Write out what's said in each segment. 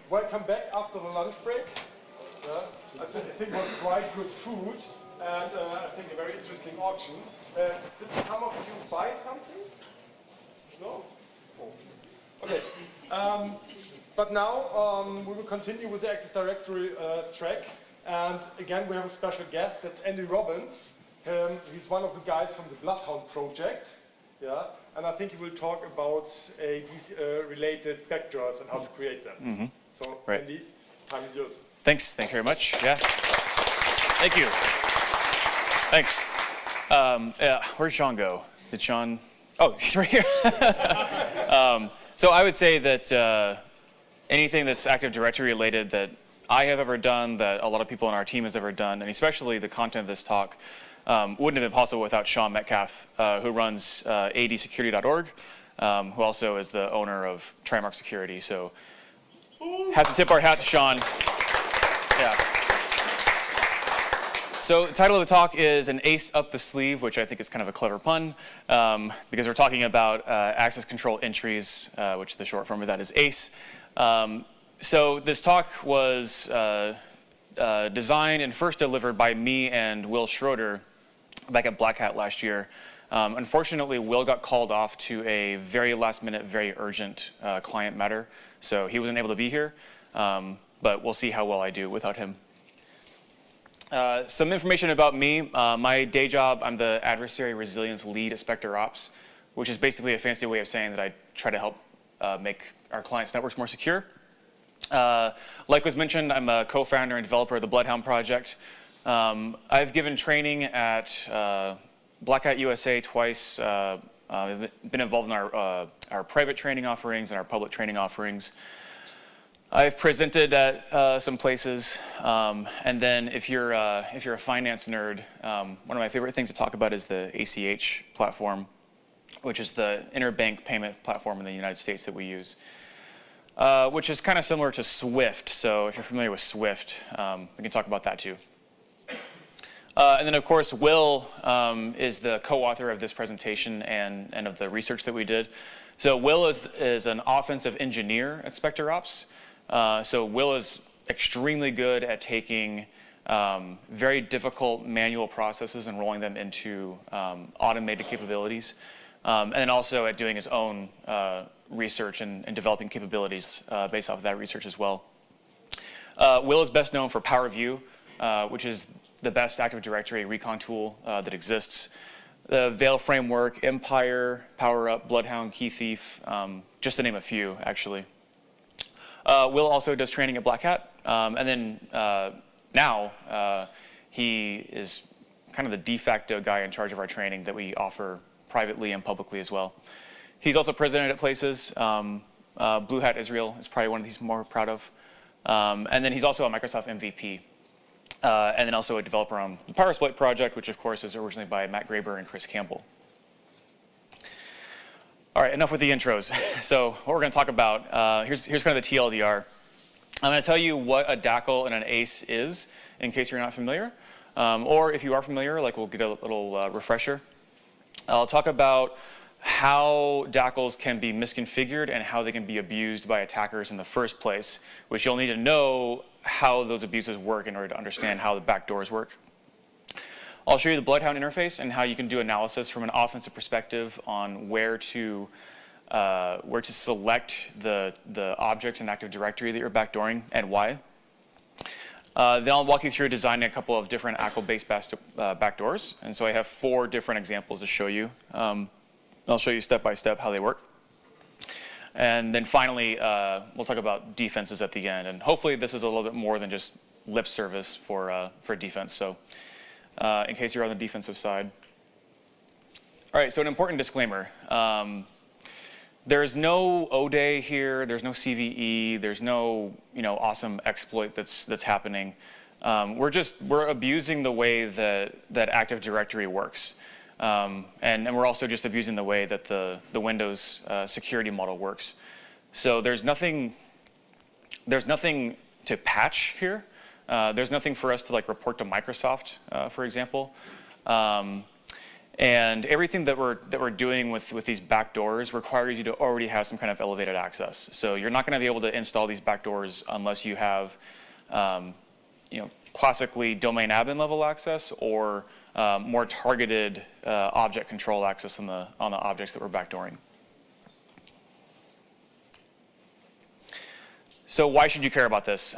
welcome back after the lunch break. I think it was quite good food and I think a very interesting auction. Did some of you buy something? No? Oh. Okay. But now we will continue with the Active Directory track. And again, we have a special guest. That's Andy Robbins. He's one of the guys from the Bloodhound project. Yeah, and I think he will talk about these related backdoors and how to create them. Mm-hmm. So, right. Andy, time is yours. Thanks very much. Yeah. Thank you. Thanks. Where'd Sean go? Did Sean? Oh, he's right here. So I would say that anything that's Active Directory related that I have ever done, that a lot of people on our team has ever done, and especially the content of this talk, wouldn't have been possible without Sean Metcalf, who runs adsecurity.org, who also is the owner of Trimark Security. So have to tip our hat to Sean. Yeah. So the title of the talk is an ace up the sleeve, which I think is kind of a clever pun, because we're talking about access control entries, which the short form of that is ACE. So this talk was designed and first delivered by me and Will Schroeder back at Black Hat last year. Unfortunately, Will got called off to a very last minute, very urgent client matter, so he wasn't able to be here, but we'll see how well I do without him. Some information about me. My day job, I'm the adversary resilience lead at Spectre Ops, which is basically a fancy way of saying that I try to help make our clients' networks more secure. Like was mentioned, I'm a co-founder and developer of the Bloodhound project. I've given training at Black Hat USA twice. I've been involved in our private training offerings and our public training offerings. I've presented at some places, and then if you're a finance nerd, one of my favorite things to talk about is the ACH platform, which is the interbank payment platform in the United States that we use. Which is kind of similar to Swift, so if you're familiar with Swift, we can talk about that too. And then of course, Will is the co-author of this presentation and of the research that we did. So Will is an offensive engineer at Spectre Ops. So Will is extremely good at taking very difficult manual processes and rolling them into automated capabilities, and then also at doing his own research and developing capabilities based off of that research as well. Will is best known for PowerView, which is the best Active Directory recon tool that exists. The Veil framework, Empire, PowerUp, Bloodhound, Key Thief, just to name a few, actually. Will also does training at Black Hat, and then now he is kind of the de facto guy in charge of our training that we offer privately and publicly as well. He's also presented at places. Blue Hat Israel is probably one of these more proud of. And then he's also a Microsoft MVP. And then also a developer on the Powersploit project, which of course is originally by Matt Graber and Chris Campbell. All right, enough with the intros. So what we're going to talk about, here's kind of the TLDR. I'm going to tell you what a DACL and an ACE is, in case you're not familiar. Or if you are familiar, like we'll get a little refresher. I'll talk about how DACLs can be misconfigured and how they can be abused by attackers in the first place, which you'll need to know how those abuses work in order to understand how the backdoors work. I'll show you the Bloodhound interface and how you can do analysis from an offensive perspective on where to select the objects in Active Directory that you're backdooring and why. Then I'll walk you through designing a couple of different ACL-based backdoors. And so I have 4 different examples to show you. I'll show you step by step how they work. And then finally, we'll talk about defenses at the end. And hopefully this is a little bit more than just lip service for defense. So in case you're on the defensive side. All right, so an important disclaimer. There's no O-Day here, there's no CVE, there's no awesome exploit that's happening. We're abusing the way that Active Directory works. And we're also just abusing the way that the Windows security model works. So there's nothing to patch here. There's nothing for us to report to Microsoft, for example. And everything that we're doing with these backdoors requires you to already have some kind of elevated access. So you're not going to be able to install these backdoors unless you have, classically domain admin level access or more targeted object control access on the objects that we're backdooring. So why should you care about this?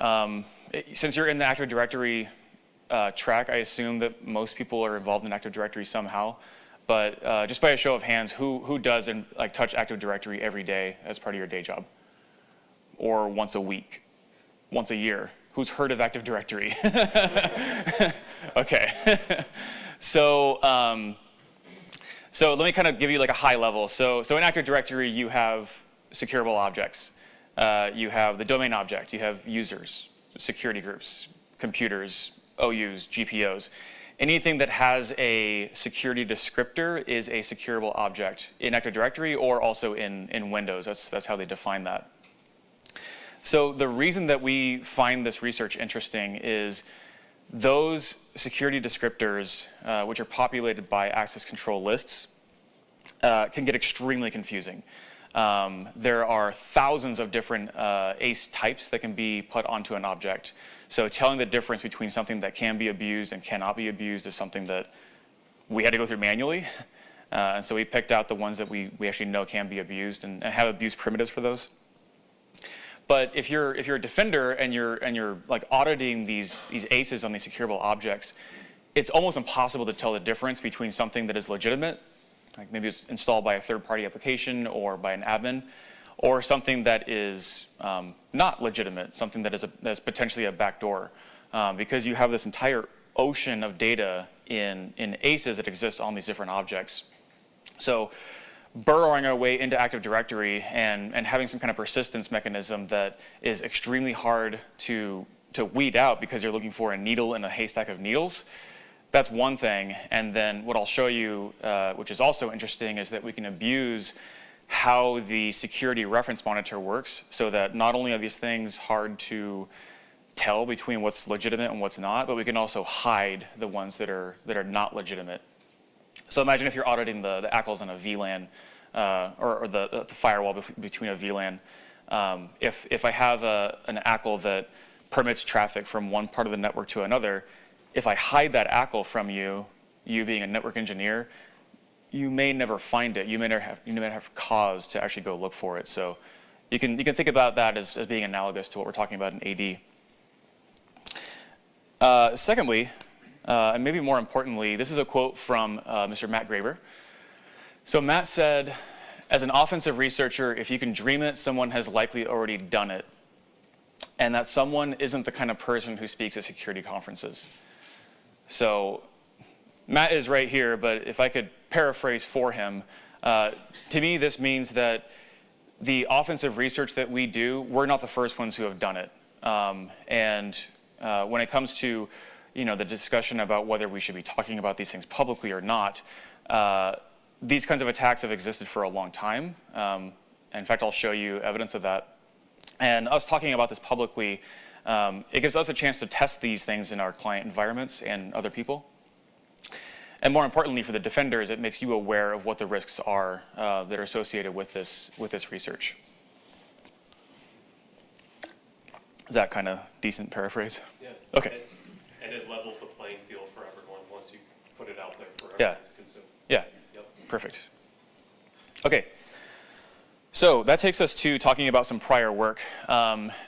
Since you're in the Active Directory track, I assume that most people are involved in Active Directory somehow. But just by a show of hands, who does touch Active Directory every day as part of your day job? Or once a week? Once a year? Who's heard of Active Directory? Okay. So let me kind of give you like a high level. So in Active Directory, you have securable objects. You have the domain object. You have users, security groups, computers, OUs, GPOs. Anything that has a security descriptor is a securable object in Active Directory or also in Windows. That's how they define that. So the reason that we find this research interesting is those security descriptors, which are populated by access control lists, can get extremely confusing. There are thousands of different ACE types that can be put onto an object. So telling the difference between something that can be abused and cannot be abused is something that we had to go through manually. And so we picked out the ones that we actually know can be abused and have abuse primitives for those. But if you're a defender and you're like auditing these ACEs on these securable objects, it's almost impossible to tell the difference between something that is legitimate, like maybe it's installed by a third-party application or by an admin, or something that is not legitimate, something that is potentially a backdoor, because you have this entire ocean of data in ACEs that exist on these different objects. So burrowing our way into Active Directory and having some kind of persistence mechanism that is extremely hard to weed out because you're looking for a needle in a haystack of needles, that's one thing. And then what I'll show you, which is also interesting, is that we can abuse how the security reference monitor works so that not only are these things hard to tell between what's legitimate and what's not, but we can also hide the ones that are not legitimate. So imagine if you're auditing the ACLs on a VLAN or the firewall between a VLAN. If I have an ACL that permits traffic from one part of the network to another, if I hide that ACL from you being a network engineer, you may never find it. You may not have cause to actually go look for it. So you can think about that as being analogous to what we're talking about in AD. Secondly, and maybe more importantly, this is a quote from Mr. Matt Graber. So Matt said, as an offensive researcher, if you can dream it, someone has likely already done it. And that someone isn't the kind of person who speaks at security conferences. So Matt is right here, but if I could paraphrase for him, to me this means that the offensive research that we do, we're not the first ones who have done it. When it comes to the discussion about whether we should be talking about these things publicly or not, these kinds of attacks have existed for a long time. In fact, I'll show you evidence of that. And us talking about this publicly, it gives us a chance to test these things in our client environments and other people. And more importantly, for the defenders, it makes you aware of what the risks are that are associated with this research. Is that kind of decent paraphrase? Yeah. Okay. And it levels the playing field for everyone once you put it out there for everyone to consume. Yeah. Yep. Perfect. Okay. So that takes us to talking about some prior work.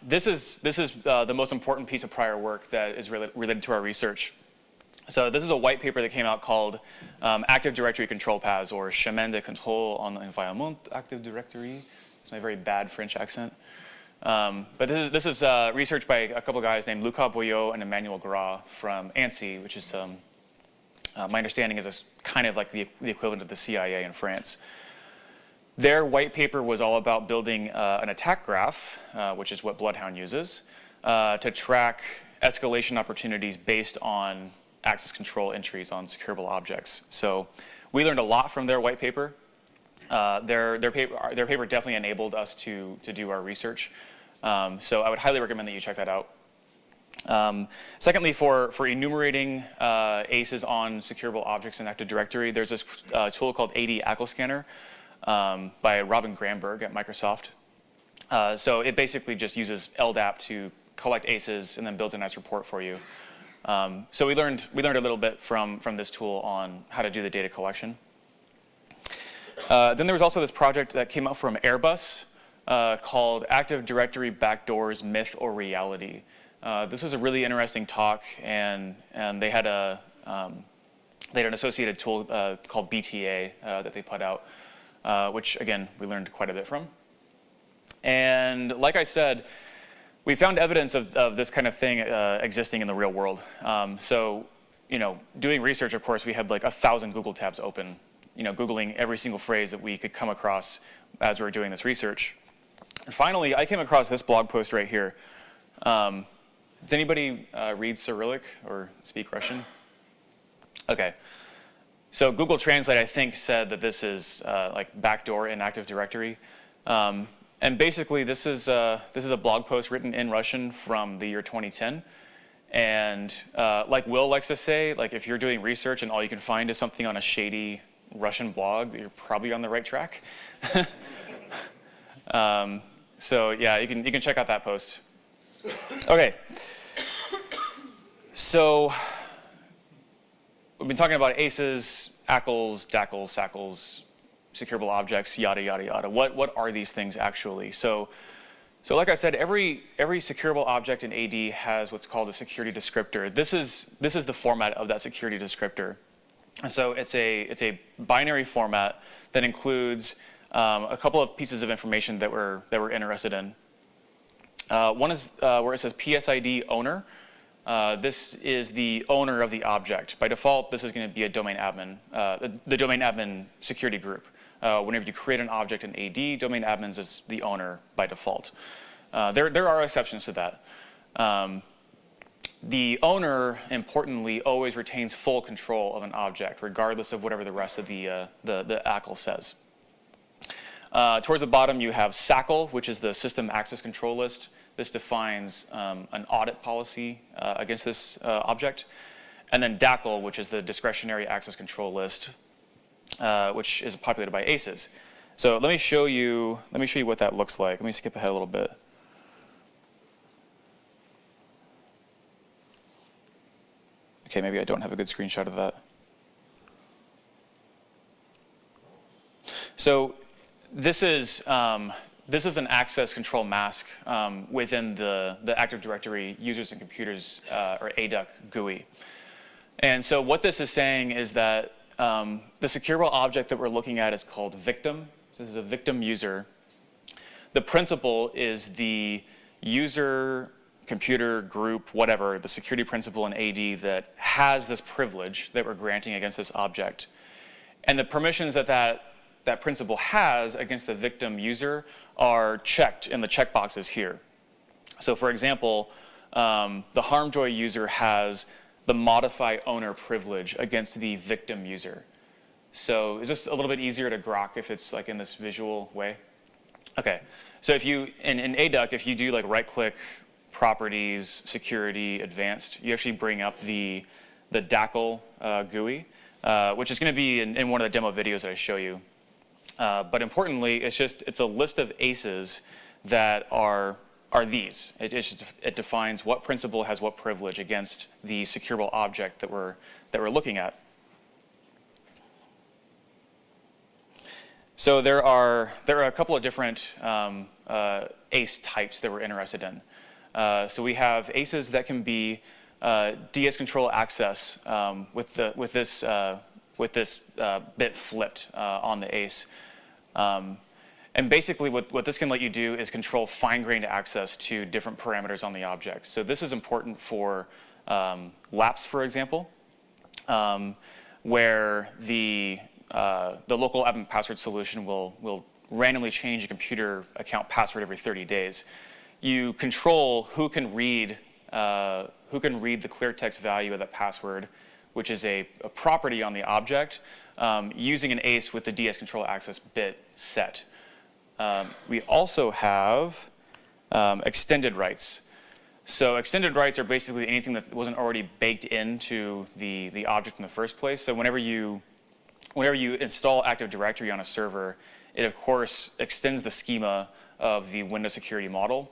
This is the most important piece of prior work that is related to our research. So this is a white paper that came out called Active Directory Control Paths, or Chemin de Contrôle en Environnement Active Directory. It's my very bad French accent. But this is research by a couple guys named Lucas Boyot and Emmanuel Gras from ANSI, which is, my understanding is kind of like the equivalent of the CIA in France. Their white paper was all about building an attack graph, which is what Bloodhound uses, to track escalation opportunities based on access control entries on securable objects. So we learned a lot from their white paper. Their paper definitely enabled us to do our research. So I would highly recommend that you check that out. Secondly, for enumerating ACEs on securable objects in Active Directory, there's this tool called AD ACL Scanner by Robin Gramberg at Microsoft. So it basically just uses LDAP to collect ACEs and then builds a nice report for you. So we learned a little bit from this tool on how to do the data collection. Then there was also this project that came out from Airbus called Active Directory Backdoors, Myth or Reality. This was a really interesting talk, and they had an associated tool called BTA that they put out, which again we learned quite a bit from. And like I said, we found evidence of this kind of thing existing in the real world. So, doing research, of course, we had like 1,000 Google tabs open, Googling every single phrase that we could come across as we were doing this research. And finally, I came across this blog post right here. Does anybody read Cyrillic or speak Russian? Okay. So Google Translate, I think, said that this is like backdoor in Active Directory. And basically, this is a blog post written in Russian from the year 2010. And like Will likes to say, like if you're doing research and all you can find is something on a shady Russian blog, you're probably on the right track. So yeah, you can check out that post. Okay. So we've been talking about ACEs, ACLs, DACLs, SACLs, securable objects, yada, yada, yada. What are these things actually? So like I said, every securable object in AD has what's called a security descriptor. This is the format of that security descriptor. And so it's a binary format that includes a couple of pieces of information that we're interested in. One is where it says PSID owner. This is the owner of the object. By default, this is going to be a domain admin, the domain admin security group. Whenever you create an object in AD, domain admins is the owner by default. There are exceptions to that. The owner, importantly, always retains full control of an object, regardless of whatever the rest of the ACL says. Towards the bottom, you have SACL, which is the system access control list. This defines an audit policy against this object. And then DACL, which is the discretionary access control list, which is populated by ACEs. So let me show you what that looks like. Let me skip ahead a little bit. Okay, maybe I don't have a good screenshot of that. So this is an access control mask within the Active Directory users and computers, or ADUC GUI. And so what this is saying is that the securable object that we're looking at is called victim. So this is a victim user. The principal is the user, computer, group, whatever, the security principal in AD that has this privilege that we're granting against this object. And the permissions that principal has against the victim user are checked in the checkboxes here. So for example, the HarmJoy user has the modify owner privilege against the victim user. So is this a little bit easier to grok if it's like in this visual way? Okay, so if you, in ADUC, if you do like right click, properties, security, advanced, you actually bring up the DACL GUI, which is going to be in one of the demo videos that I show you. But importantly, it's a list of ACEs that are these. It defines what principal has what privilege against the securable object that we're looking at. So there are a couple of different ACE types that we're interested in. So we have ACEs that can be DS control access with this bit flipped on the ACE. And basically what this can let you do is control fine-grained access to different parameters on the object. So this is important for laps, for example, where the local admin password solution will randomly change a computer account password every 30 days. You control who can read the clear text value of that password, which is a property on the object, using an ACE with the DS control access bit set. We also have extended rights. So extended rights are basically anything that wasn't already baked into the object in the first place. So whenever you install Active Directory on a server, it of course extends the schema of the Windows security model,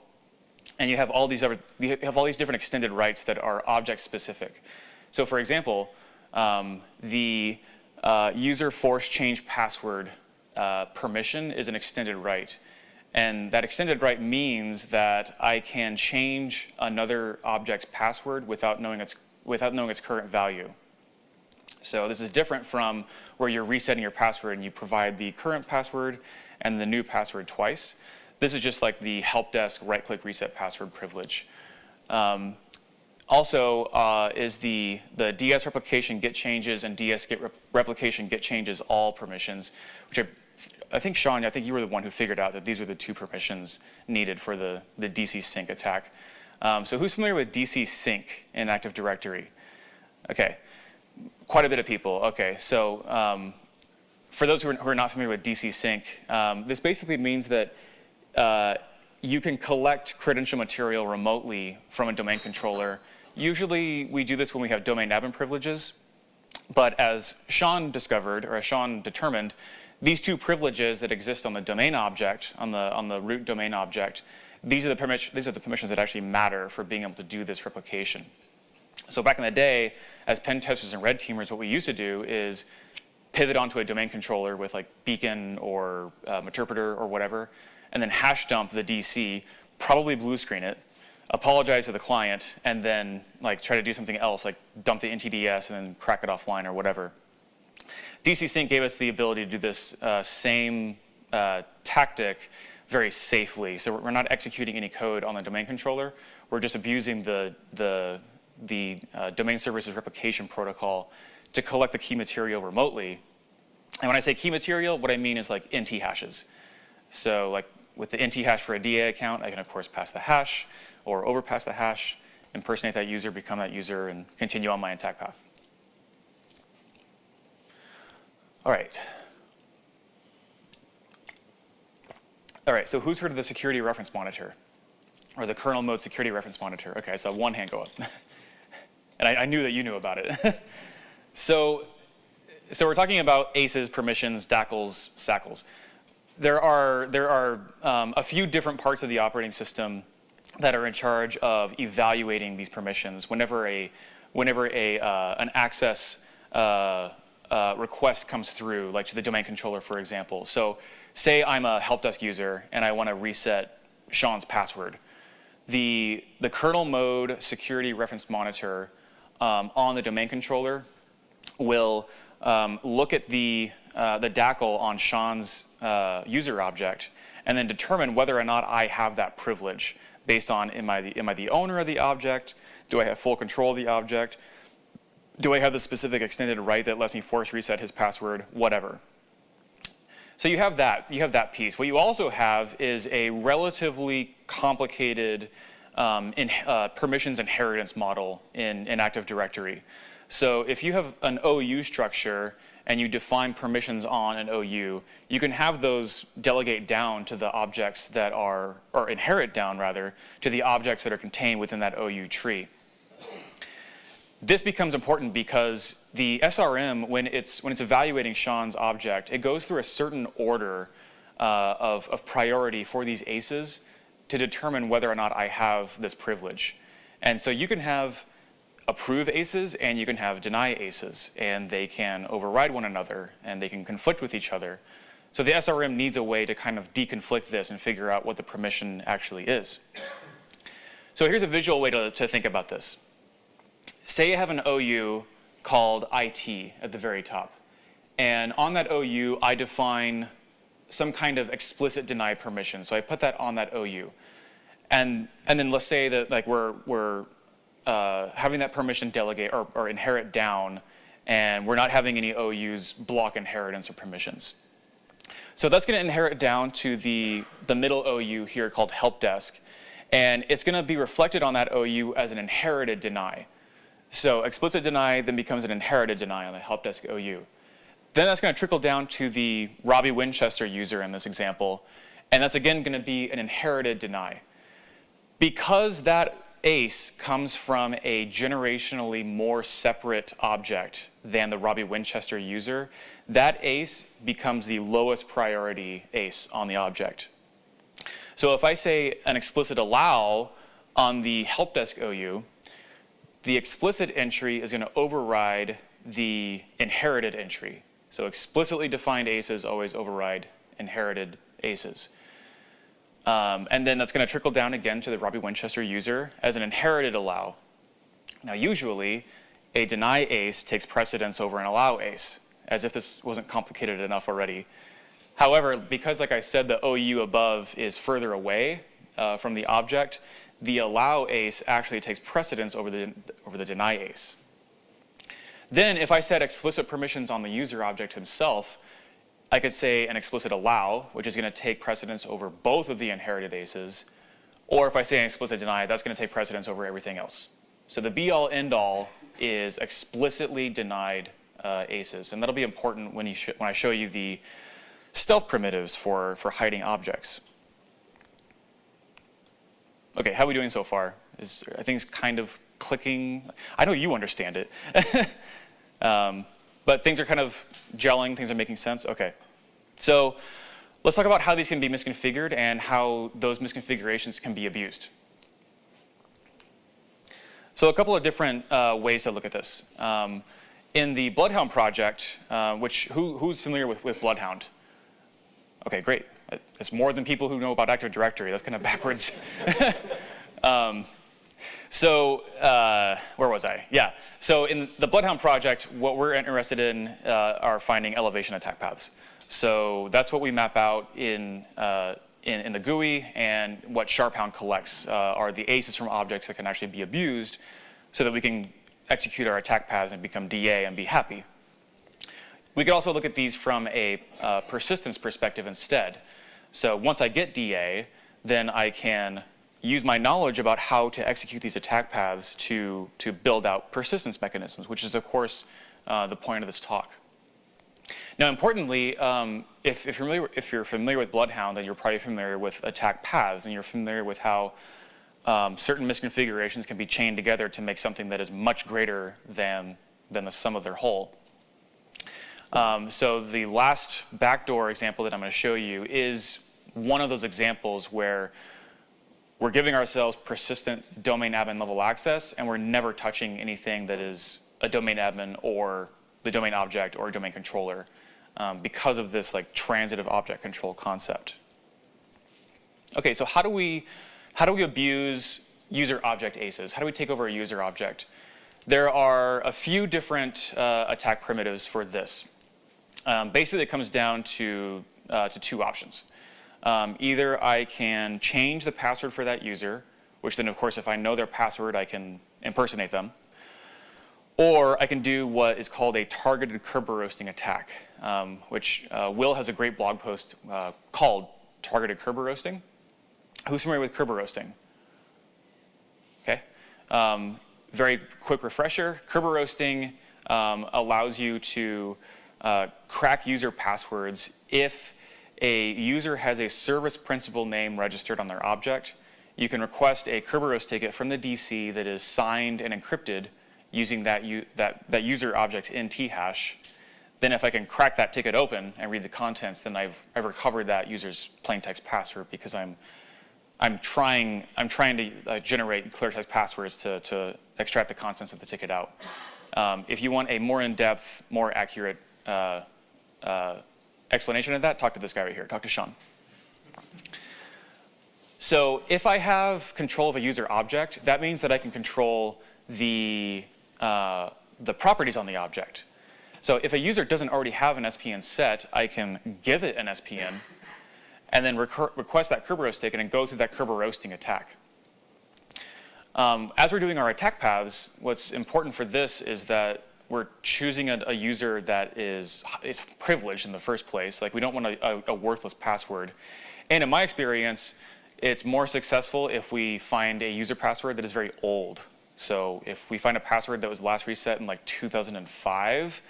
and you have all these different extended rights that are object specific. So for example, the user force change password permission is an extended right. And that extended right means that I can change another object's password without knowing its current value. So this is different from where you're resetting your password and you provide the current password and the new password twice. This is just like the help desk right-click reset password privilege. Also is the DS replication get changes and DS get replication get changes all permissions, which I think, Sean, I think you were the one who figured out that these are the two permissions needed for the DC sync attack. So who's familiar with DC sync in Active Directory? Okay, quite a bit of people. Okay, so for those who are not familiar with DC sync, this basically means that you can collect credential material remotely from a domain controller. Usually we do this when we have domain admin privileges, but as Sean discovered, or as Sean determined, these two privileges that exist on the domain object, on the root domain object, these are the permissions that actually matter for being able to do this replication. So back in the day, as pen testers and red teamers, what we used to do is pivot onto a domain controller with like beacon or interpreter or whatever, and then hash dump the DC, probably blue screen it, apologize to the client, and then like try to do something else, like dump the NTDS and then crack it offline or whatever. DC Sync gave us the ability to do this same tactic very safely. So we're not executing any code on the domain controller. We're just abusing the domain services replication protocol to collect the key material remotely. And when I say key material, what I mean is like NT hashes. So like with the NT hash for a DA account, I can of course pass the hash or overpass the hash, impersonate that user, become that user, and continue on my attack path. All right. All right, so who's heard of the security reference monitor? Or the kernel mode security reference monitor? Okay, I saw one hand go up. And I knew that you knew about it. So we're talking about ACEs, permissions, DACLs, SACLs. There are a few different parts of the operating system that are in charge of evaluating these permissions whenever an access request comes through, like to the domain controller, for example. So say I'm a help desk user and I want to reset Sean's password. The kernel mode security reference monitor on the domain controller will look at the DACL on Sean's user object and then determine whether or not I have that privilege based on am I the owner of the object? Do I have full control of the object? Do I have the specific extended right that lets me force reset his password? Whatever. So you have that piece. What you also have is a relatively complicated permissions inheritance model in Active Directory. So if you have an OU structure and you define permissions on an OU, you can have those delegate down to the objects that are, or inherit down rather, to the objects that are contained within that OU tree. This becomes important because the SRM, when it's evaluating Sean's object, it goes through a certain order of priority for these ACEs to determine whether or not I have this privilege. And so you can have approve ACEs and you can have deny ACEs, and they can override one another and they can conflict with each other. So the SRM needs a way to kind of deconflict this and figure out what the permission actually is. So here's a visual way to think about this. Say you have an OU called IT at the very top, and on that OU I define some kind of explicit deny permission. So I put that on that OU, and then let's say that like we're having that permission delegate or inherit down, and we're not having any OUs block inheritance or permissions. So that's going to inherit down to the middle OU here called help desk, and it's going to be reflected on that OU as an inherited deny. So explicit deny then becomes an inherited deny on the help desk OU. Then that's going to trickle down to the Robbie Winchester user in this example, and that's again going to be an inherited deny. Because that ace comes from a generationally more separate object than the Robbie Winchester user, that ace becomes the lowest priority ace on the object. So if I say an explicit allow on the help desk OU, the explicit entry is going to override the inherited entry. So explicitly defined aces always override inherited aces. And then that's going to trickle down again to the Robbie Winchester user as an inherited allow. Now usually, a deny ace takes precedence over an allow ace, as if this wasn't complicated enough already. However, because like I said, the OU above is further away from the object, the allow ace actually takes precedence over the deny ace. Then if I set explicit permissions on the user object himself, I could say an explicit allow, which is going to take precedence over both of the inherited aces. Or if I say an explicit deny, that's going to take precedence over everything else. So the be-all, end-all is explicitly denied aces. And that'll be important when I show you the stealth primitives for hiding objects. OK, how are we doing so far? Are things kind of clicking? I know you understand it. But things are kind of gelling, things are making sense? OK. So let's talk about how these can be misconfigured and how those misconfigurations can be abused. So a couple of different ways to look at this. In the Bloodhound project, who's familiar with Bloodhound? OK, great. It's more than people who know about Active Directory. That's kind of backwards. So where was I? Yeah. So in the Bloodhound project, what we're interested in are finding elevation attack paths. So that's what we map out in the GUI, and what Sharphound collects are the aces from objects that can actually be abused so that we can execute our attack paths and become DA and be happy. We could also look at these from a persistence perspective instead. So once I get DA, then I can use my knowledge about how to execute these attack paths to build out persistence mechanisms, which is, of course, the point of this talk. Now, importantly, if you're familiar with Bloodhound, then you're probably familiar with attack paths, and you're familiar with how certain misconfigurations can be chained together to make something that is much greater than the sum of their whole. So the last backdoor example that I'm going to show you is one of those examples where we're giving ourselves persistent domain admin level access, and we're never touching anything that is a domain admin or the domain object or domain controller because of this like transitive object control concept. Okay, so how do we abuse user object aces? How do we take over a user object? There are a few different attack primitives for this. Basically, it comes down to two options. Either I can change the password for that user, which then, of course, if I know their password, I can impersonate them. Or I can do what is called a targeted Kerber roasting attack, which Will has a great blog post called Targeted Kerber Roasting. Who's familiar with Kerber roasting? Okay. Very quick refresher. Kerber roasting allows you to crack user passwords if a user has a service principal name registered on their object. You can request a Kerberos ticket from the DC that is signed and encrypted using that user object's NT hash. Then if I can crack that ticket open and read the contents, then I've recovered that user's plain text password, because I'm trying to generate clear text passwords to extract the contents of the ticket out. If you want a more in-depth, more accurate explanation of that, talk to this guy right here. Talk to Sean. So if I have control of a user object, that means that I can control the properties on the object. So if a user doesn't already have an SPN set, I can give it an SPN and then request that Kerberos ticket and go through that Kerber roasting attack. As we're doing our attack paths, what's important for this is that we're choosing a user that is privileged in the first place. Like, we don't want a worthless password. And in my experience, it's more successful if we find a user password that is very old. So if we find a password that was last reset in like 2005,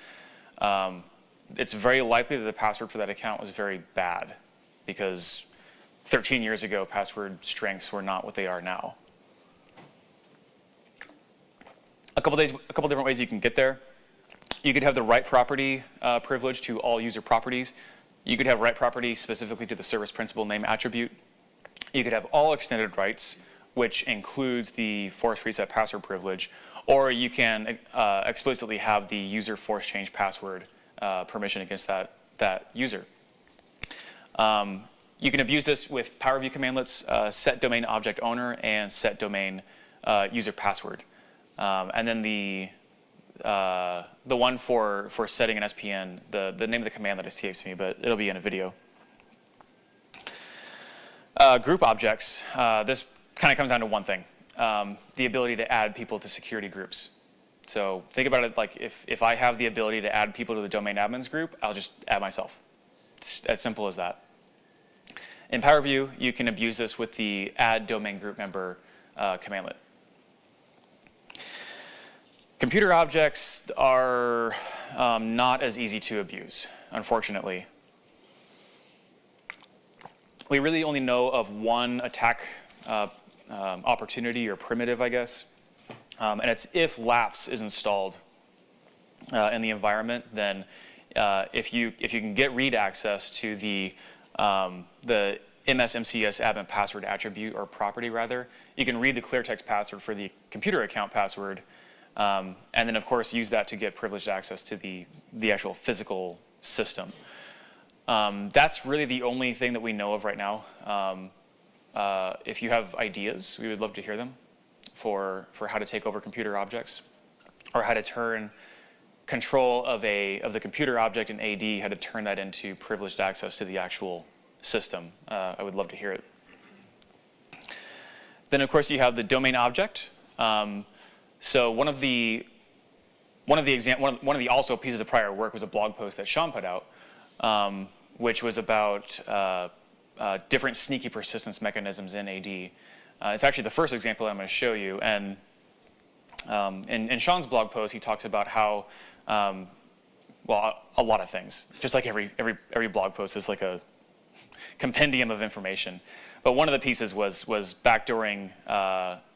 it's very likely that the password for that account was very bad, because 13 years ago, password strengths were not what they are now. couple different ways you can get there. You could have the write property privilege to all user properties. You could have write property specifically to the service principal name attribute. You could have all extended rights, which includes the force reset password privilege, or you can explicitly have the user force change password permission against that user. You can abuse this with power view commandlets, set domain object owner, and set domain user password. And then the one for setting an SPN, the name of the command that escapes me, but it'll be in a video. Group objects, this kind of comes down to one thing, the ability to add people to security groups. So think about it like if I have the ability to add people to the domain admins group, I'll just add myself. It's as simple as that. In PowerView, you can abuse this with the add domain group member commandlet. Computer objects are not as easy to abuse, unfortunately. We really only know of one attack opportunity or primitive, I guess, and it's if lapse is installed in the environment. Then, if you can get read access to the MSMCS admin password attribute or property rather, you can read the clear text password for the computer account password, and then of course use that to get privileged access to the actual physical system. That's really the only thing that we know of right now. If you have ideas, we would love to hear them for how to take over computer objects, or how to turn control of the computer object in AD, how to turn that into privileged access to the actual system. I would love to hear it. Then of course you have the domain object. So one of the also pieces of prior work was a blog post that Sean put out, which was about different sneaky persistence mechanisms in AD. It's actually the first example I'm going to show you. And in Sean's blog post, he talks about how, well, a lot of things. Just like every blog post is like a compendium of information. But one of the pieces was backdooring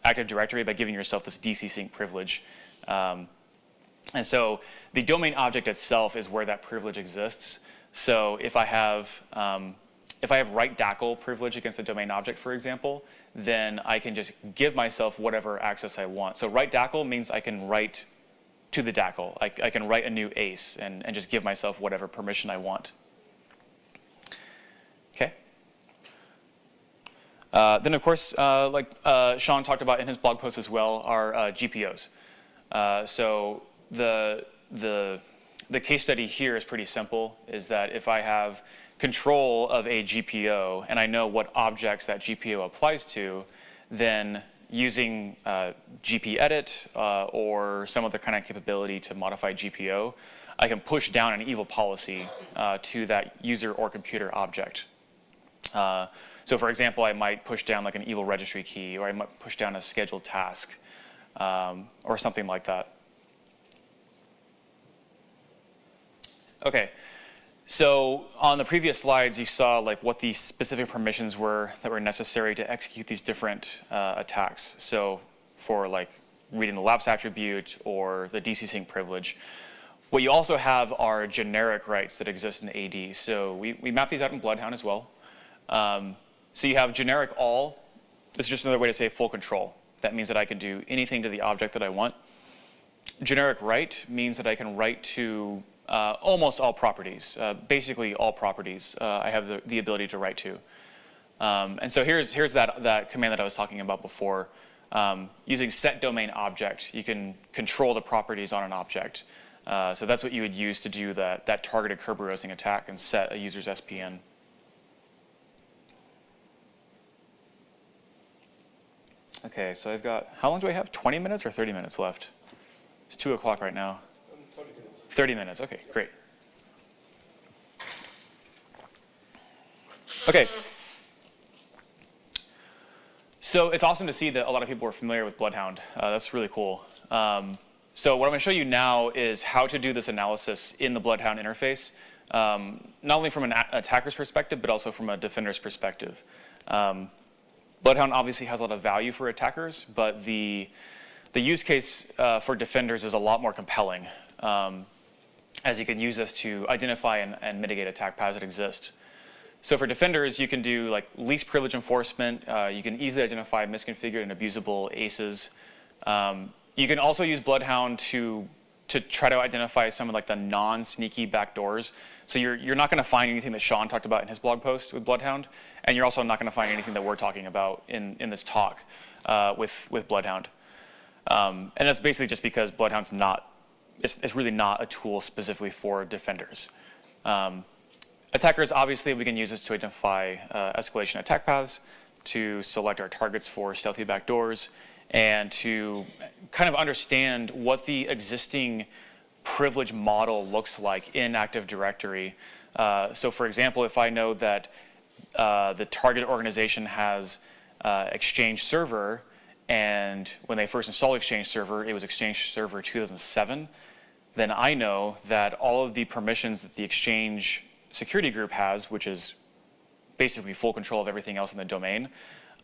Active Directory by giving yourself this DC sync privilege. And so the domain object itself is where that privilege exists. So if I have write DACL privilege against the domain object, for example, then I can just give myself whatever access I want. So write DACL means I can write to the DACL. I can write a new ACE and just give myself whatever permission I want. Okay. Then of course, like Sean talked about in his blog post as well, are GPOs. So the case study here is pretty simple, is that if I have control of a GPO and I know what objects that GPO applies to, then using gpedit or some other kind of capability to modify GPO, I can push down an evil policy to that user or computer object. So for example, I might push down like an evil registry key, or I might push down a scheduled task, or something like that. Okay, so on the previous slides, you saw like what the specific permissions were that were necessary to execute these different attacks. So for like reading the lapse attribute or the DC sync privilege. What you also have are generic rights that exist in AD. So we map these out in Bloodhound as well. So you have generic all. This is just another way to say full control. That means that I can do anything to the object that I want. Generic write means that I can write to almost all properties, basically all properties I have the ability to write to. And so here's that command that I was talking about before. Using set domain object, you can control the properties on an object. So that's what you would use to do that targeted Kerberos attack and set a user's SPN. Okay, so I've got, how long do I have? 20 minutes or 30 minutes left? It's 2 o'clock right now. 30 minutes. 30 minutes, okay, great. Okay. So it's awesome to see that a lot of people are familiar with Bloodhound. That's really cool. So what I'm going to show you now is how to do this analysis in the Bloodhound interface, not only from an attacker's perspective, but also from a defender's perspective. Bloodhound obviously has a lot of value for attackers, but the the use case for defenders is a lot more compelling, as you can use this to identify and mitigate attack paths that exist. So for defenders, you can do like least privilege enforcement. You can easily identify misconfigured and abusable ACEs. You can also use Bloodhound to try to identify some of like the non-sneaky backdoors. So you're not going to find anything that Sean talked about in his blog post with Bloodhound, and you're also not going to find anything that we're talking about in this talk with Bloodhound. And that's basically just because Bloodhound's it's really not a tool specifically for defenders. Attackers, obviously, we can use this to identify escalation attack paths, to select our targets for stealthy backdoors, and to kind of understand what the existing privilege model looks like in Active Directory. So for example, if I know that the target organization has Exchange Server, and when they first installed Exchange Server, it was Exchange Server 2007, then I know that all of the permissions that the Exchange security group has, which is basically full control of everything else in the domain,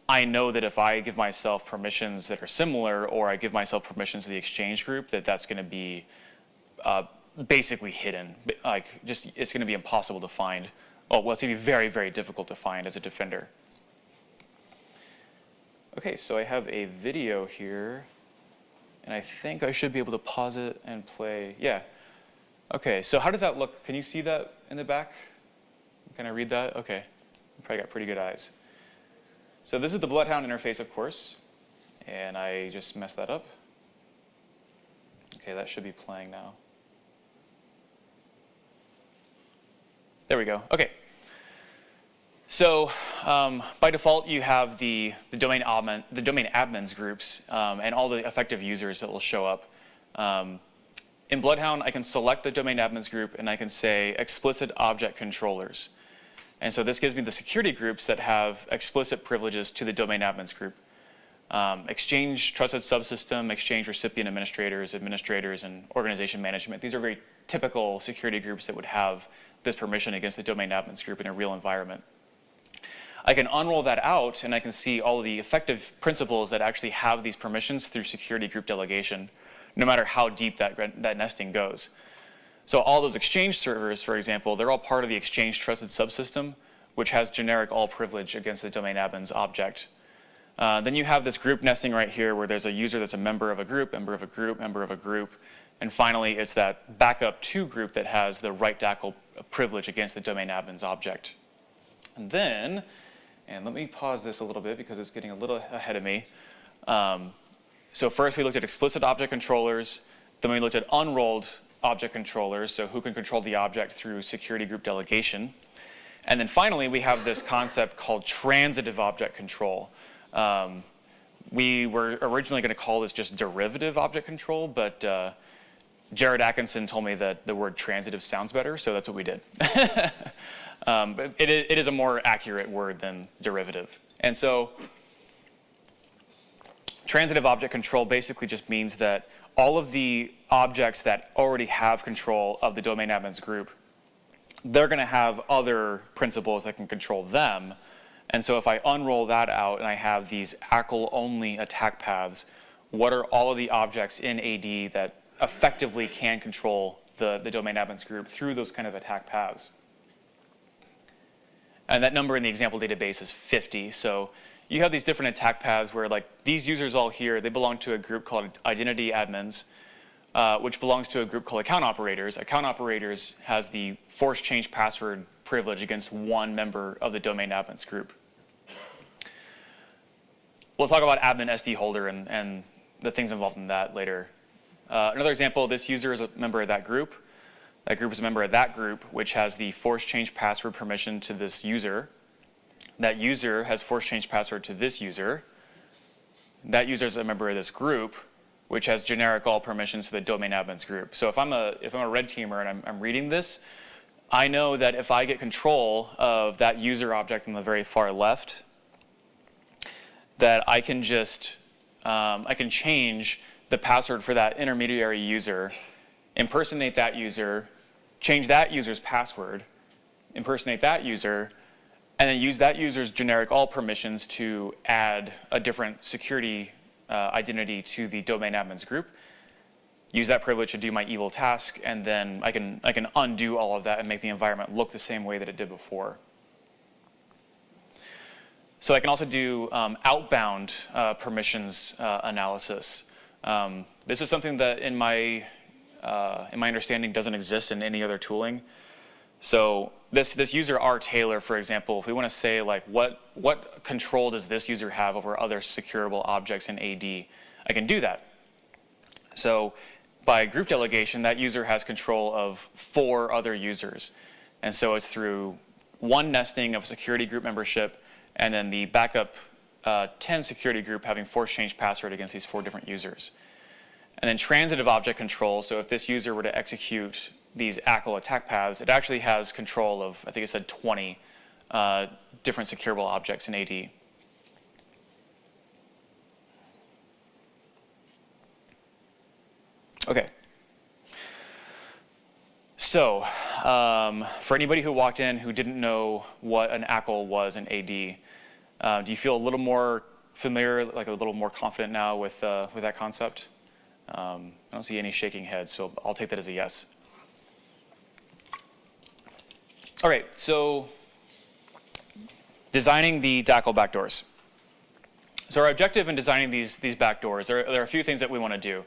I know that if I give myself permissions that are similar, or I give myself permissions to the Exchange group, that's going to be basically hidden. Like, it's going to be impossible to find. Oh, well, it's going to be very, very difficult to find as a defender. Okay, so I have a video here, and I think I should be able to pause it and play. Yeah. Okay, so how does that look? Can you see that in the back? Can I read that? Okay, you probably got pretty good eyes. So this is the Bloodhound interface, of course, and I just messed that up. Okay, that should be playing now. There we go. Okay. So by default, you have the domain admins groups and all the effective users that will show up. In Bloodhound, I can select the domain admins group, and I can say explicit object controllers. And so this gives me the security groups that have explicit privileges to the domain admins group. Exchange trusted subsystem, Exchange recipient administrators, and organization management. These are very typical security groups that would have this permission against the domain admins group in a real environment. I can unroll that out, and I can see all of the effective principals that actually have these permissions through security group delegation, no matter how deep that nesting goes. So all those Exchange servers, for example, they're all part of the Exchange trusted subsystem, which has generic all privilege against the domain admins object. Then you have this group nesting right here, where there's a user that's a member of a group, member of a group, member of a group, and finally it's that backup to group that has the right DACL privilege against the domain admins object. And then, and let me pause this a little bit because it's getting a little ahead of me. So first we looked at explicit object controllers, then we looked at unrolled object controllers, so who can control the object through security group delegation. And then finally we have this concept called transitive object control. We were originally going to call this just derivative object control, but Jared Atkinson told me that the word transitive sounds better, so that's what we did. But it is a more accurate word than derivative. And so transitive object control basically just means that all of the objects that already have control of the domain admins group, they're going to have other principals that can control them. And so if I unroll that out and I have these ACL-only attack paths, what are all of the objects in AD that effectively can control the domain admins group through those kind of attack paths? And that number in the example database is 50. So you have these different attack paths where, like, these users all here, they belong to a group called identity admins, which belongs to a group called account operators. Account operators has the force change password privilege against one member of the domain admins group. We'll talk about admin SD holder and the things involved in that later. Another example, this user is a member of that group. That group is a member of that group, which has the force change password permission to this user. That user has force change password to this user. That user is a member of this group, which has generic all permissions to the domain admins group. So if I'm a red teamer and I'm reading this, I know that if I get control of that user object on the very far left, that I can just I can change the password for that intermediary user, impersonate that user, change that user's password, impersonate that user, and then use that user's generic all permissions to add a different security identity to the domain admins group, use that privilege to do my evil task, and then I can undo all of that and make the environment look the same way that it did before. So I can also do outbound permissions analysis. This is something that in my understanding doesn't exist in any other tooling. So this user R Taylor, for example, if we want to say like what control does this user have over other securable objects in AD, I can do that. So by group delegation, that user has control of 4 other users. And so it's through one nesting of security group membership, and then the backup 10 security group having force change password against these 4 different users. And then transitive object control, so if this user were to execute these ACL attack paths, it actually has control of, I think it said 20 different securable objects in AD. Okay. So, for anybody who walked in who didn't know what an ACL was in AD, do you feel a little more familiar, like a little more confident now with that concept? I don't see any shaking heads, so I'll take that as a yes. All right, so designing the DACL backdoors. So our objective in designing these backdoors, there are a few things that we want to do.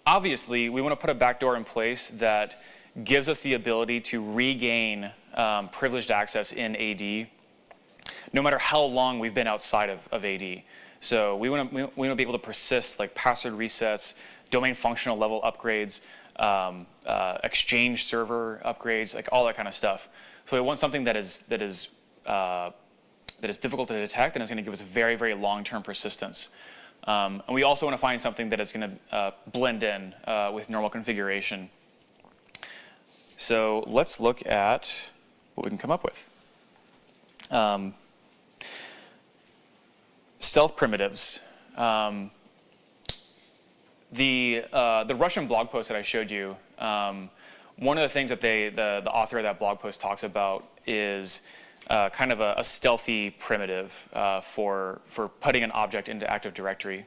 Obviously, we want to put a backdoor in place that gives us the ability to regain privileged access in AD, no matter how long we've been outside of AD. So we want to be able to persist like password resets, domain functional level upgrades, Exchange server upgrades, like all that kind of stuff. So we want something that is difficult to detect and is going to give us very, very long-term persistence. And we also want to find something that is going to blend in with normal configuration. So let's look at what we can come up with. Stealth primitives. The Russian blog post that I showed you, one of the things that the author of that blog post talks about is kind of a stealthy primitive for putting an object into Active Directory.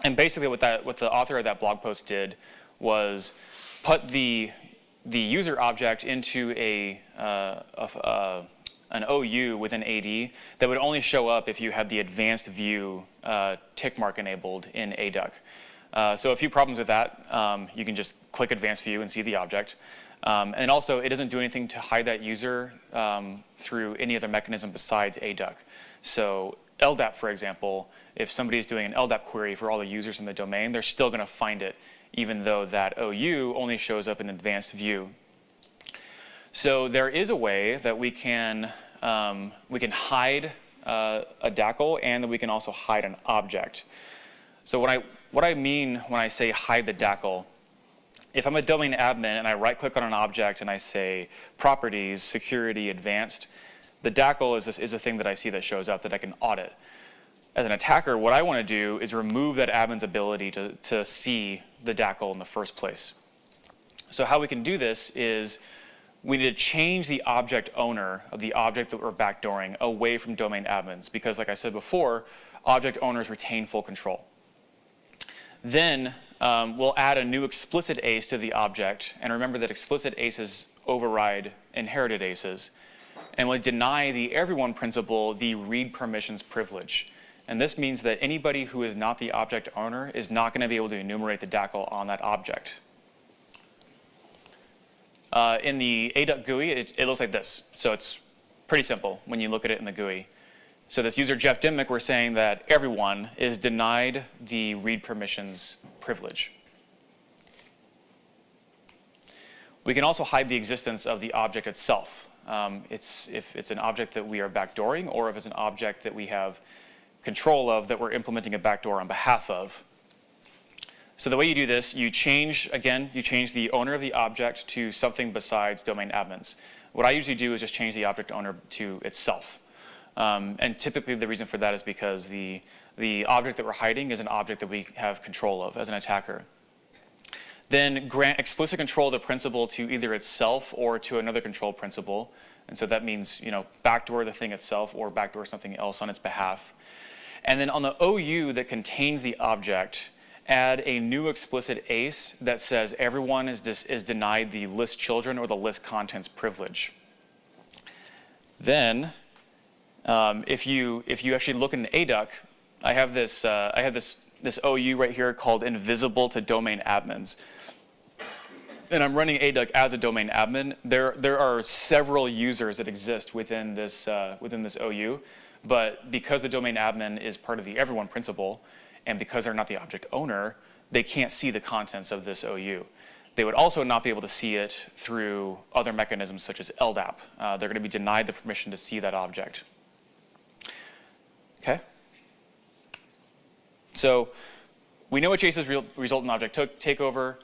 And basically what the author of that blog post did was put the user object into an OU within AD that would only show up if you had the advanced view tick mark enabled in ADUC. So a few problems with that. You can just click advanced view and see the object. And also, it doesn't do anything to hide that user through any other mechanism besides ADUC. So LDAP, for example, if somebody is doing an LDAP query for all the users in the domain, they're still going to find it, even though that OU only shows up in advanced view. So there is a way that we can hide a DACL, and that we can also hide an object. So what I mean when I say hide the DACL, if I'm a domain admin and I right-click on an object and I say properties, security, advanced, the DACL is a thing that I see that shows up that I can audit. As an attacker, what I want to do is remove that admin's ability to see the DACL in the first place. So how we can do this is we need to change the object owner of the object that we're backdooring away from domain admins, because like I said before, object owners retain full control. Then we'll add a new explicit ACE to the object, and remember that explicit ACEs override inherited ACEs, and we'll deny the everyone principal the read permissions privilege. And this means that anybody who is not the object owner is not going to be able to enumerate the DACL on that object. In the ADUC GUI, it looks like this. So it's pretty simple when you look at it in the GUI. So this user Jeff Dimmick, we're saying that everyone is denied the read permissions privilege. We can also hide the existence of the object itself. If it's an object that we are backdooring, or if it's an object that we have control of that we're implementing a backdoor on behalf of. So the way you do this, you change the owner of the object to something besides domain admins. What I usually do is just change the object owner to itself. And typically the reason for that is because the object that we're hiding is an object that we have control of as an attacker. Then grant explicit control of the principal to either itself or to another control principal. And so that means, backdoor the thing itself or backdoor something else on its behalf. And then on the OU that contains the object, add a new explicit ACE that says everyone is denied the list children or the list contents privilege. Then, if you actually look in the ADUC, I have this OU right here called invisible to domain admins. And I'm running ADUC as a domain admin. There are several users that exist within this OU, but because the domain admin is part of the everyone principle, and because they're not the object owner, they can't see the contents of this OU. They would also not be able to see it through other mechanisms such as LDAP. They're going to be denied the permission to see that object. Okay? So we know which ACEs result in object takeover.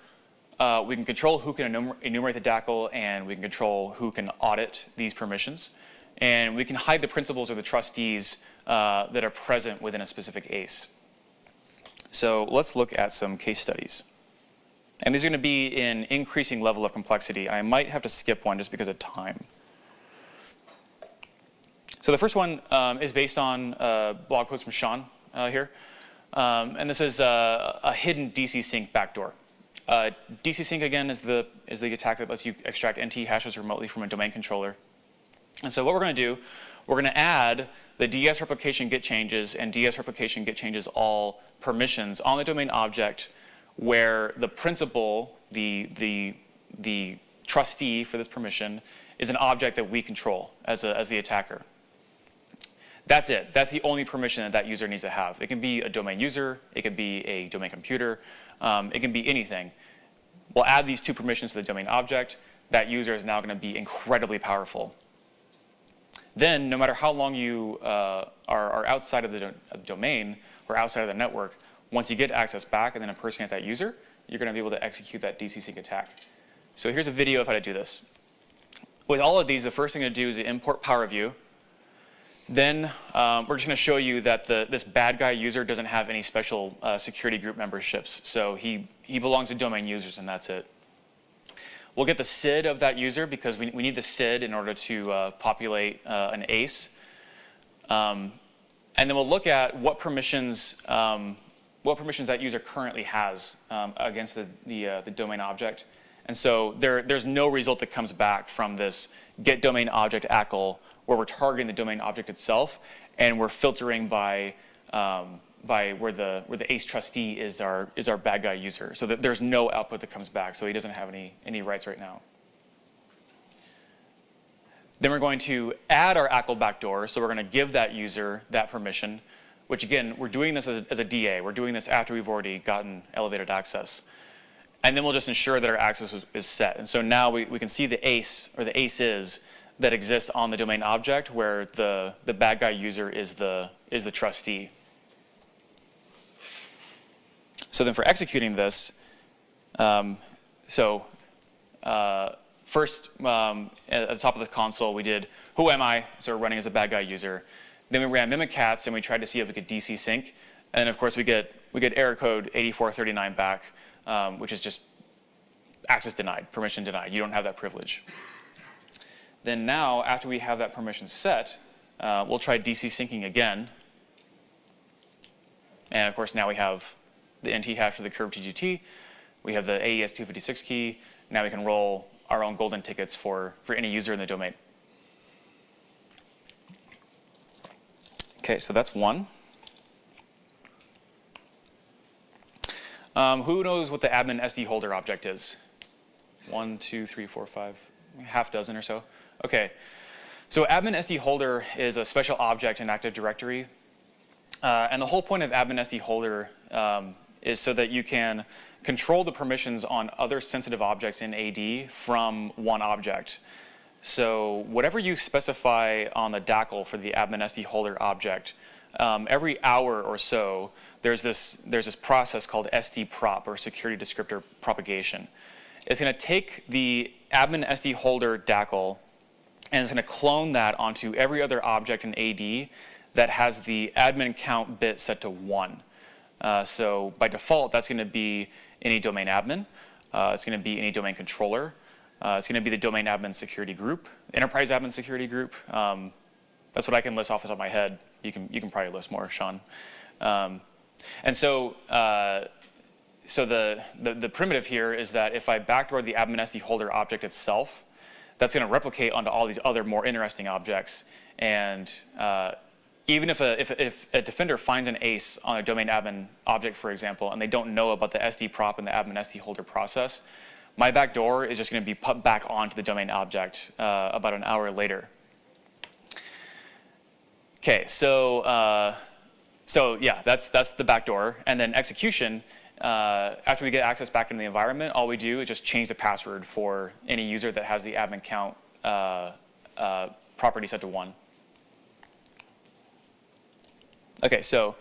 We can control who can enumerate the DACL, and we can control who can audit these permissions. And we can hide the principals or the trustees that are present within a specific ACE. So let's look at some case studies. And these are going to be in increasing level of complexity. I might have to skip one just because of time. So the first one is based on a blog post from Sean here. And this is a hidden DC sync backdoor. DC sync, again, is the attack that lets you extract NT hashes remotely from a domain controller. And so what we're going to do, we're going to add the DS replication get changes and DS replication get changes all permissions on the domain object where the principal, the trustee for this permission, is an object that we control as the attacker. That's it. That's the only permission that that user needs to have. It can be a domain user. It can be a domain computer. It can be anything. We'll add these two permissions to the domain object. That user is now going to be incredibly powerful. Then, no matter how long you are outside of the domain or outside of the network, once you get access back and then impersonate that user, you're going to be able to execute that DC sync attack. So here's a video of how to do this. With all of these, the first thing to do is to import PowerView. Then we're just going to show you that this bad guy user doesn't have any special security group memberships. So he belongs to domain users, and that's it. We'll get the SID of that user because we need the SID in order to populate an ACE. And then we'll look at what permissions that user currently has against the domain object. And so there's no result that comes back from this get domain object ACL where we're targeting the domain object itself, and we're filtering by where the ACE trustee is our bad guy user. So that there's no output that comes back, so he doesn't have any rights right now. Then we're going to add our ACL backdoor, so we're going to give that user that permission, which again, we're doing this as a DA. We're doing this after we've already gotten elevated access. And then we'll just ensure that our access is set. And so now we can see the ACE, or the ACEs, that exists on the domain object where the bad guy user is the trustee. So then for executing this, first at the top of the console we did who am I, so we're running as a bad guy user. Then we ran mimikatz and we tried to see if we could DC sync, and of course we get error code 8439 back, which is just access denied, permission denied. You don't have that privilege. Then now, after we have that permission set, we'll try DC syncing again. And of course, now we have the NT hash for the curved TGT. We have the AES 256 key. Now we can roll our own golden tickets for any user in the domain. Okay, so that's one. Who knows what the admin SD holder object is? 1, 2, 3, 4, 5, half dozen or so. Okay, so admin SD holder is a special object in Active Directory. And the whole point of admin SD holder is so that you can control the permissions on other sensitive objects in AD from one object. So whatever you specify on the DACL for the admin SD holder object, every hour or so, there's this process called SD prop, or security descriptor propagation. It's going to take the admin SD holder DACL and it's going to clone that onto every other object in AD that has the admin count bit set to 1. So by default, that's going to be any domain admin. It's going to be any domain controller. It's going to be the domain admin security group, enterprise admin security group, That's what I can list off the top of my head. You can probably list more, Sean. And so the primitive here is that if I backdoor the admin SD holder object itself, that's going to replicate onto all these other more interesting objects. And even if a defender finds an ace on a domain admin object, for example, and they don't know about the SD prop and the admin SD holder process, my backdoor is just going to be put back onto the domain object about an hour later. Okay, so yeah, that's the backdoor. And then execution, after we get access back into the environment, all we do is just change the password for any user that has the admin count property set to 1. Okay, so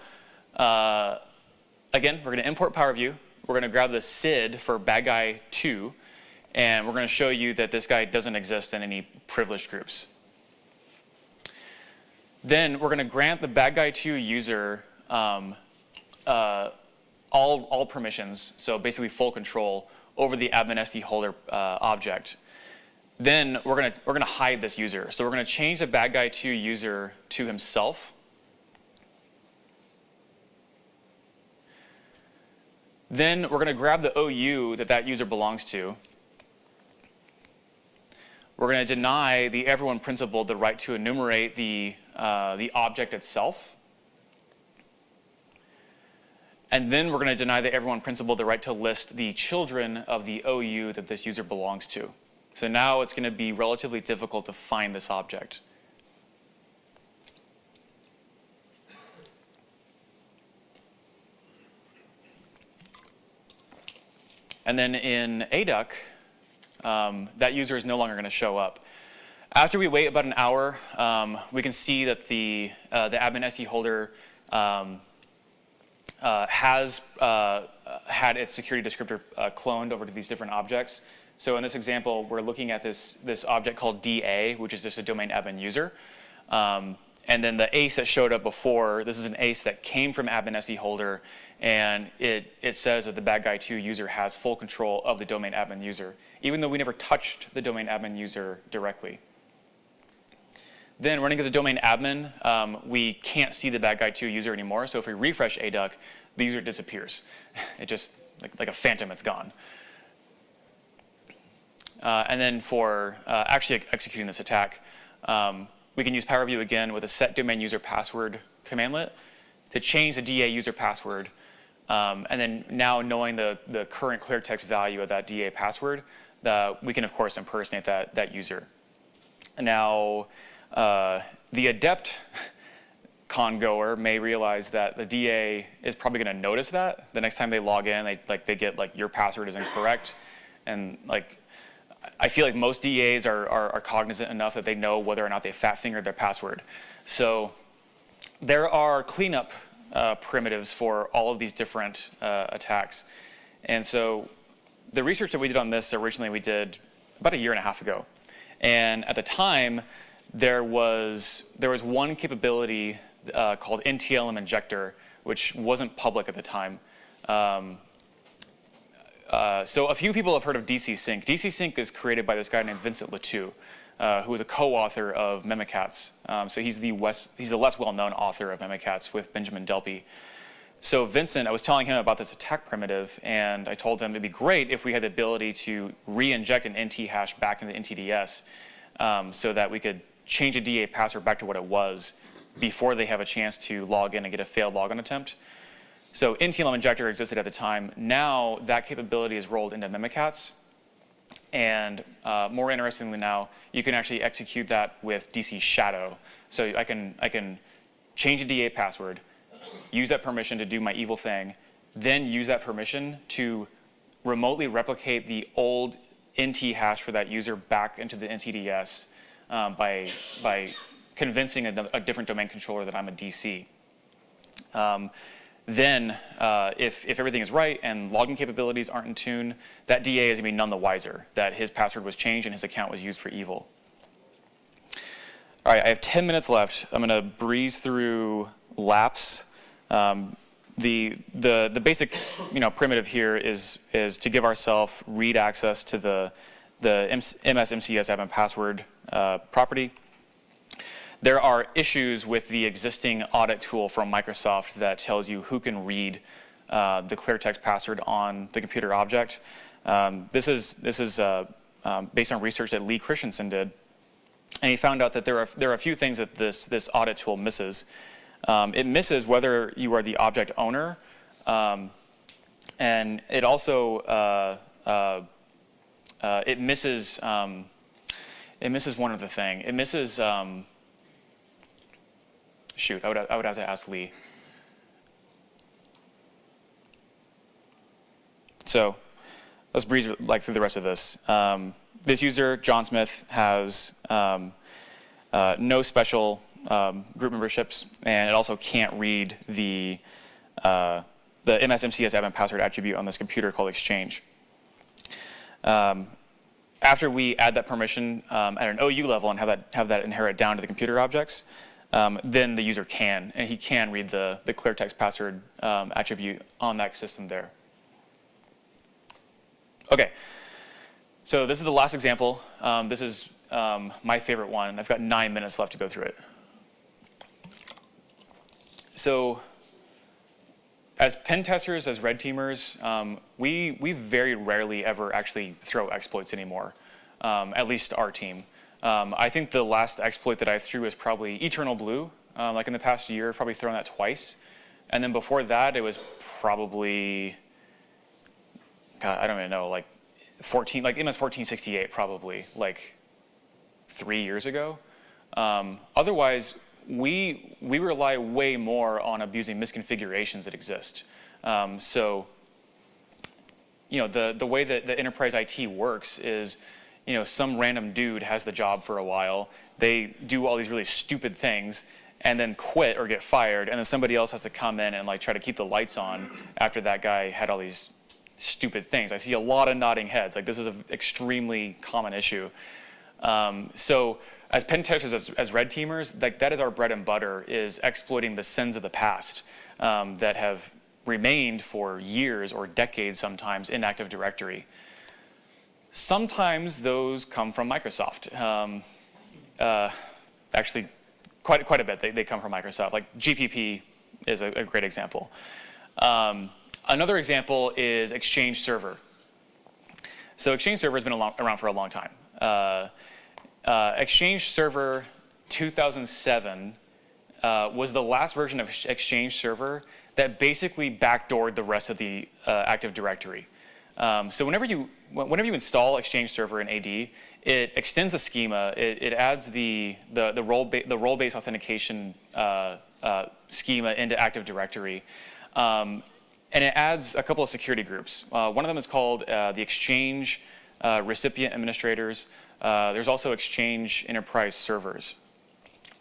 again, we're going to import PowerView. We're going to grab the SID for bad guy 2, and we're going to show you that this guy doesn't exist in any privileged groups. Then we're going to grant the bad guy 2 user all permissions, so basically full control over the admin SD holder object. Then we're going to hide this user. So we're going to change the bad guy 2 user to himself. Then we're going to grab the OU that user belongs to. We're going to deny the everyone principal the right to enumerate the object itself. And then we're going to deny the everyone principal the right to list the children of the OU that this user belongs to. So now it's going to be relatively difficult to find this object. And then in ADUC, that user is no longer going to show up. After we wait about an hour, we can see that the admin SD holder has had its security descriptor cloned over to these different objects. So in this example, we're looking at this object called DA, which is just a domain admin user. And then the ace that showed up before, this is an ace that came from admin SD holder, and it says that the bad guy 2 user has full control of the domain admin user, even though we never touched the domain admin user directly. Then running as a domain admin, we can't see the bad guy 2 user anymore, so if we refresh ADUC, the user disappears. It just, like a phantom, it's gone. And then for actually executing this attack, we can use PowerView again with a set domain user password commandlet to change the DA user password. And then now knowing the current clear text value of that DA password, we can of course impersonate that user. Now, the adept con-goer may realize that the DA is probably going to notice that the next time they log in. They get your password is incorrect, and I feel like most DAs are cognizant enough that they know whether or not they fat-fingered their password. So there are cleanup primitives for all of these different attacks. And so the research that we did on this originally we did about a year and a half ago. And at the time, there was one capability called NTLM injector, which wasn't public at the time. So a few people have heard of DC Sync. DC Sync is created by this guy named Vincent Letou, who is a co-author of Mimikatz. So he's the less well-known author of Mimikatz with Benjamin Delpy. So Vincent, I was telling him about this attack primitive, and I told him it'd be great if we had the ability to re-inject an NT hash back into the NTDS so that we could change a DA password back to what it was before they have a chance to log in and get a failed logon attempt. So NTLM injector existed at the time. Now that capability is rolled into Mimikatz. And more interestingly now, you can actually execute that with DC Shadow. So I can change a DA password, use that permission to do my evil thing, then use that permission to remotely replicate the old NT hash for that user back into the NTDS by convincing a different domain controller that I'm a DC. Then, if everything is right and logging capabilities aren't in tune, that DA is going to be none the wiser that his password was changed and his account was used for evil. All right, I have 10 minutes left. I'm going to breeze through laps. The basic primitive here is to give ourselves read access to the MS MCS admin password property. There are issues with the existing audit tool from Microsoft that tells you who can read the clear text password on the computer object. This is based on research that Lee Christensen did, and he found out that there are a few things that this audit tool misses. It misses whether you are the object owner, and it also it misses one other thing. It misses shoot. I would have to ask Lee. So let's breeze through the rest of this. This user, John Smith, has no special group memberships, and it also can't read the MSMCS admin password attribute on this computer called Exchange. After we add that permission at an OU level and have that inherit down to the computer objects, then the user can, and he can read the clear text password attribute on that system there. Okay, so this is the last example. This is my favorite one. I've got 9 minutes left to go through it. So as pen testers, as red teamers, we very rarely ever actually throw exploits anymore, at least our team. I think the last exploit that I threw was probably Eternal Blue. Like in the past year, I've probably thrown that twice. And then before that, it was probably, God, I don't even know, like MS 1468 probably, like 3 years ago. Otherwise, we rely way more on abusing misconfigurations that exist. So, you know, the way that the enterprise IT works is, you know, some random dude has the job for a while. They do all these really stupid things and then quit or get fired, and then somebody else has to come in and like try to keep the lights on after that guy had all these stupid things. I see a lot of nodding heads. Like, this is an extremely common issue. So as pen testers, as red teamers, like, that is our bread and butter, is exploiting the sins of the past that have remained for years or decades sometimes in Active Directory. Sometimes those come from Microsoft. Actually, quite a bit they come from Microsoft. Like GPP is a great example. Another example is Exchange Server. So Exchange Server has been around for a long time. Exchange Server 2007 was the last version of Exchange Server that basically backdoored the rest of the Active Directory. So whenever you install Exchange Server in AD, it extends the schema. It adds the role-based authentication schema into Active Directory. And it adds a couple of security groups. One of them is called the Exchange Recipient Administrators. There's also Exchange Enterprise Servers.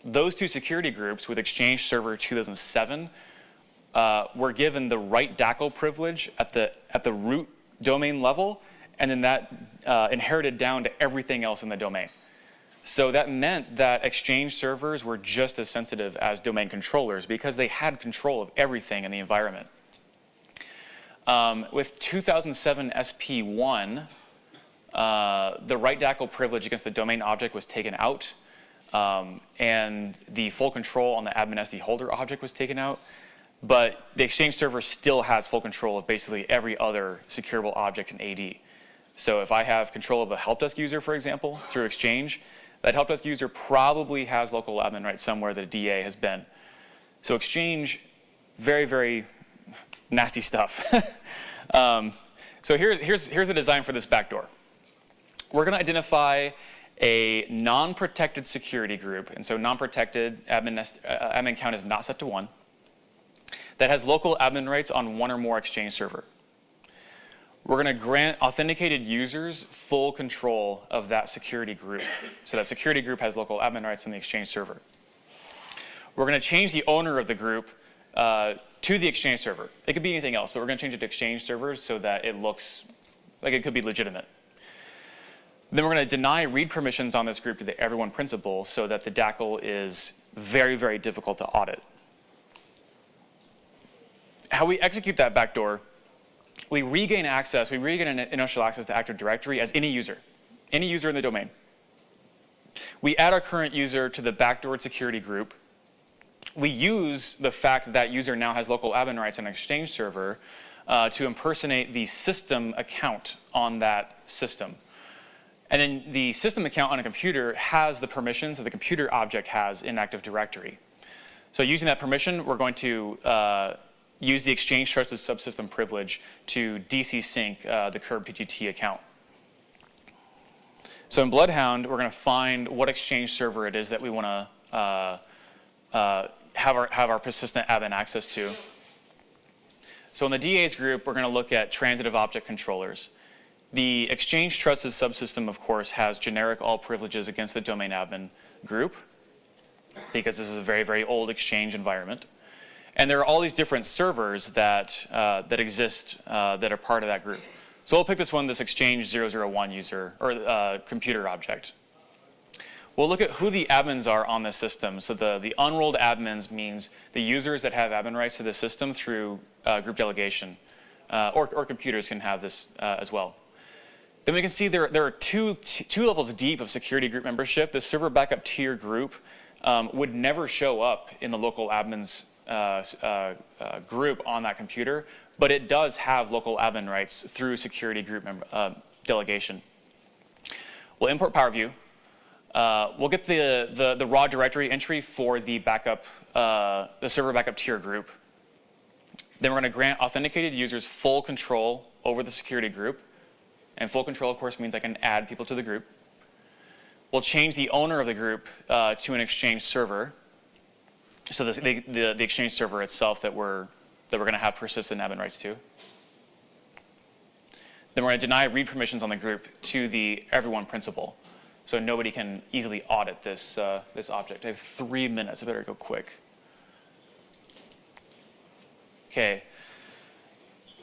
Those two security groups with Exchange Server 2007 were given the right DACL privilege at the root domain level, and then that inherited down to everything else in the domain. So that meant that Exchange servers were just as sensitive as domain controllers because they had control of everything in the environment. With 2007 SP1, the right DACL privilege against the domain object was taken out, and the full control on the admin SD holder object was taken out. But the Exchange server still has full control of basically every other securable object in AD. So if I have control of a help desk user, for example, through Exchange, that help desk user probably has local admin rights somewhere that a DA has been. So Exchange, very, very nasty stuff. So here's the design for this backdoor. We're going to identify a non-protected security group. And so non-protected, admin count is not set to 1. That has local admin rights on one or more Exchange server. We're going to grant authenticated users full control of that security group. So that security group has local admin rights on the Exchange server. We're going to change the owner of the group to the Exchange server. It could be anything else, but we're going to change it to Exchange servers so that it looks like it could be legitimate. Then we're going to deny read permissions on this group to the everyone principal so that the DACL is very, very difficult to audit. How we execute that backdoor, we regain access, we regain initial access to Active Directory as any user in the domain. We add our current user to the backdoor security group. We use the fact that that user now has local admin rights on an Exchange server to impersonate the system account on that system. And then the system account on a computer has the permissions that the computer object has in Active Directory. So using that permission, we're going to use the Exchange Trusted Subsystem privilege to DC sync the curb TGT account. So in Bloodhound, we're going to find what Exchange server it is that we want to have our persistent admin access to. So in the DAs group, we're going to look at transitive object controllers. The Exchange Trusted Subsystem, of course, has generic all privileges against the domain admin group, because this is a very, very old Exchange environment. And there are all these different servers that exist that are part of that group. So we'll pick this one, this Exchange 001 user, or computer object. We'll look at who the admins are on the system. So the unrolled admins means the users that have admin rights to the system through group delegation, or computers can have this as well. Then we can see there are two levels deep of security group membership. The server backup tier group would never show up in the local admins group on that computer, but it does have local admin rights through security group delegation. We'll import PowerView. We'll get the raw directory entry for the backup, the server backup tier group. Then we're going to grant authenticated users full control over the security group. And full control, of course, means I can add people to the group. We'll change the owner of the group to an Exchange server. So the Exchange server itself that we're going to have persistent admin rights to. Then we're going to deny read permissions on the group to the everyone principal. So nobody can easily audit this object. I have 3 minutes. I better go quick. Okay.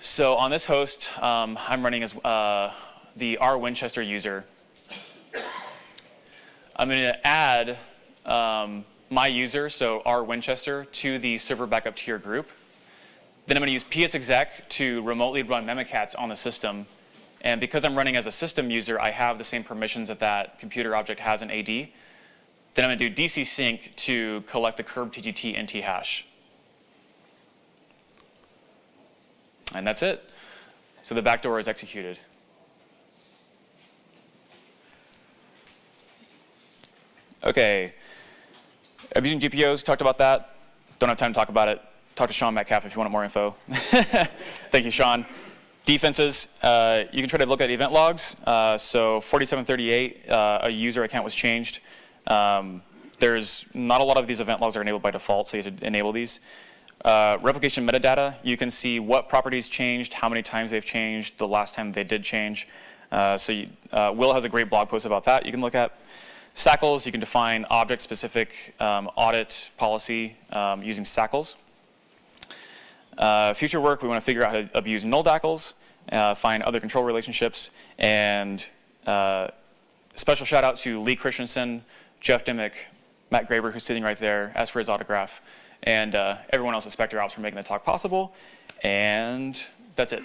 So on this host, I'm running as the R Winchester user. I'm going to add my user, so R Winchester, to the server backup tier group. Then I'm going to use psexec to remotely run memcats on the system. And because I'm running as a system user, I have the same permissions that that computer object has in AD. Then I'm going to do DC sync to collect the curb TGT NT hash. And that's it. So the backdoor is executed. Okay. Abusing GPOs, talked about that. Don't have time to talk about it. Talk to Sean Metcalf if you want more info. Thank you, Sean. Defenses, you can try to look at event logs. So 4738, a user account was changed. There's not a lot of these event logs are enabled by default, so you have to enable these. Replication metadata, you can see what properties changed, how many times they've changed, the last time they did change. Will has a great blog post about that you can look at. SACLs, you can define object-specific audit policy using SACLs. Future work, we want to figure out how to abuse null DACLs, find other control relationships, and special shout out to Lee Christensen, Jeff Dimmick, Matt Graber, who's sitting right there, ask for his autograph, and everyone else at Spectre Ops for making the talk possible. And that's it.